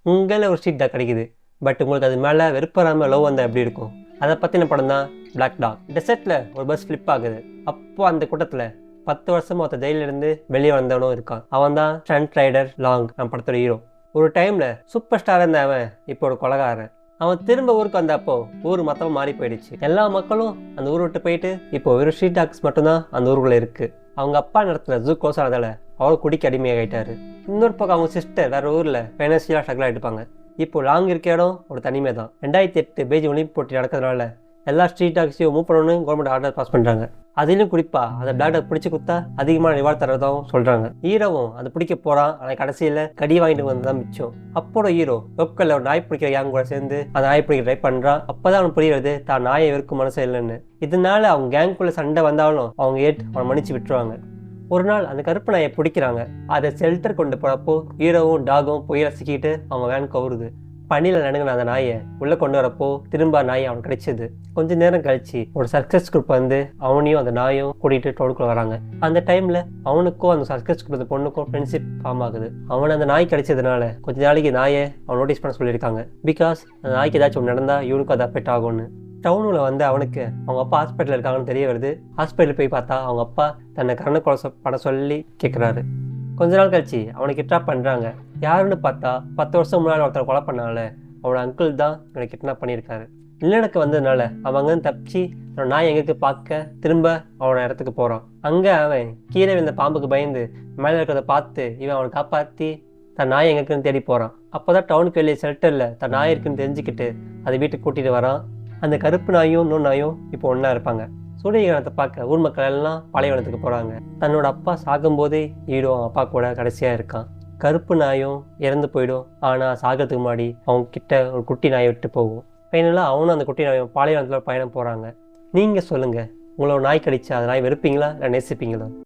உங்களை ஒரு street dog கிடைக்குது. பட் உங்களுக்கு அது மேலே வெறுப்பறாமல் லவ் வந்தால் எப்படி இருக்கும்? அதை பற்றின படம் தான் பிளாக் டாக். டெசர்ட்டில் ஒரு பஸ் ஃப்ளிப் ஆகுது. அப்போ அந்த கூட்டத்தில் 10 வருஷமாக ஒருத்த ஜெயிலிருந்து வெளியே வந்தவனும் இருக்கான். அவன் தான் ஸ்டண்ட் ரைடர் லாங், நம்ம படத்தோட ஹீரோ. ஒரு டைமில் சூப்பர் ஸ்டாராக இருந்த அவன் இப்போ ஒரு கொலகாரன். அவன் திரும்ப ஊருக்கு வந்தப்போ ஊர் மொத்தமாக மாறி போயிடுச்சு. எல்லா மக்களும் அந்த ஊரை விட்டு போயிட்டு இப்போ வெறும் ஸ்ட்ரீட் டாக்ஸ் மட்டும்தான் அந்த ஊருக்குள்ளே இருக்குது. அவங்க அப்பா நடத்துல ஜூ க்ளோஸ் ஆனதால் அவர் குடிக்க அடிமையாகிட்டாரு. இன்னொரு பக்கம் அவங்க சிஸ்டர் வேறு ஊரில் ஃபைனான்சியலாக ஸ்ட்ரகிள் ஆகிட்டுப்பாங்க. இப்போ லாங் இருக்க இடம் ஒரு தனிமை தான். 2008 பெய்ஜிங் ஒலிம்பிக் போட்டி நடக்கிறதுனால எல்லா ஸ்ட்ரீட் டாக்ஸையும் மூவ் பண்ணணும்னு கவர்மெண்ட் ஆர்டர் பாஸ் பண்ணுறாங்க. அதிலும் குறிப்பாக அந்த பிளாக் டாக் பிடிச்சி கொடுத்தா அதிகமான ரிவார்ட் தரதாகவும் சொல்கிறாங்க. ஹீரோவும் அதை பிடிக்க போகிறான். ஆனால் கடைசியில் கடி வாங்கிட்டு வந்து தான் மிச்சம். அப்போட ஹீரோ லோக்கலில் ஒரு நாய் பிடிக்கிற கேங் கூட சேர்ந்து அந்த நாய் பிடிக்க ட்ரை பண்ணுறான். அப்போ தான் அவனுக்கு புரியுது தான் நாயை வெறுக்கும் மனசு இல்லைன்னு. இதனால அவங்க கேங்குக்குள்ளே சண்டை வந்தாலும் அவங்க அவனை மன்னிச்சு விட்டுருவாங்க. ஒரு நாள் அந்த கருப்பு நாயை பிடிக்கிறாங்க. அதை ஷெல்டர் கொண்டு போகிறப்போ ஹீரோவும் டாகும் புயல சிக்கிட்டு அவங்க வேன் கவுருது. பனியில் நடுங்கின அந்த நாயை உள்ளே கொண்டு வரப்போ திரும்ப நாய் அவனுக்கு கிடைச்சிது. கொஞ்ச நேரம் கழிச்சு ஒரு சர்க்கஸ் குரூப் வந்து அவனையும் அந்த நாயும் கூட்டிகிட்டு டவுனுக்குள்ள வராங்க. அந்த டைமில் அவனுக்கும் அந்த சர்க்கஸ் குரூப் பொண்ணுக்கும் ஃப்ரெண்ட்ஷிப் ஃபார்ம் ஆகுது. அவனை அந்த நாய் கிடைச்சதுனால கொஞ்ச நாளைக்கு நாயை அவன் நோட்டீஸ் பண்ண சொல்லியிருக்காங்க. பிகாஸ் அந்த நாய்க்கு ஏதாச்சும் ஒன்று நடந்தால் இவனுக்கும் அது அஃபெக்ட் ஆகும்னு. டவுனில் வந்து அவனுக்கு அவங்க அப்பா ஹாஸ்பிட்டலில் இருக்காங்கன்னு தெரிய வருது. ஹாஸ்பிட்டல் போய் பார்த்தா அவங்க அப்பா தன்னை கரண கொலை பண்ண சொல்லி கேட்குறாரு. கொஞ்ச நாள் கழிச்சு அவனை கிட்னாப் பண்ணுறாங்க. யாருன்னு பார்த்தா 10 வருஷம் முன்னாடி ஒருத்தர் கொலை பண்ணால அவனோட அங்கிள் தான் இவனை கிட்னாப் பண்ணியிருக்காரு. நிலநடுக்க வந்ததுனால அவன் அங்கேருந்து தப்பிச்சு அவனோட நாய் எங்களுக்கு பார்க்க திரும்ப அவனோட இடத்துக்கு போகிறான். அங்கே அவன் கீழே விழுந்த பாம்புக்கு பயந்து மேலே இருக்கிறத பார்த்து இவன் அவனை காப்பாற்றி தன் நாய் எங்களுக்குன்னு தேடி போகிறான். அப்போ தான் டவுனுக்கு வெளியே ஷெல்டரில் தன் நாய் இருக்குன்னு தெரிஞ்சுக்கிட்டு அதை வீட்டுக்கு கூட்டிகிட்டு வரான். அந்த கருப்பு நாயும் இன்னொரு நாயும் இப்போ ஒன்றா இருப்பாங்க. சூரியகிரகணத்தை பார்க்க ஊர் மக்கள் எல்லாம் பாலைவனத்துக்கு போகிறாங்க. தன்னோட அப்பா சாகும்போதே ஹீரோ அவன் அப்பா கூட கடைசியாக இருக்கான். கருப்பு நாயும் இறந்து போயிடும். ஆனால் சாகிறதுக்கு முன்னாடி அவங்க கிட்ட ஒரு குட்டி நாயை விட்டு போகும். ஃபைனலாக அவனும் அந்த குட்டி நாயும் பாலைவனத்தில் பயணம் போகிறாங்க. நீங்கள் சொல்லுங்கள், உங்களோட நாய் கடிச்சா அந்த நாய் வெறுப்பீங்களா இல்லை நேசிப்பீங்களா?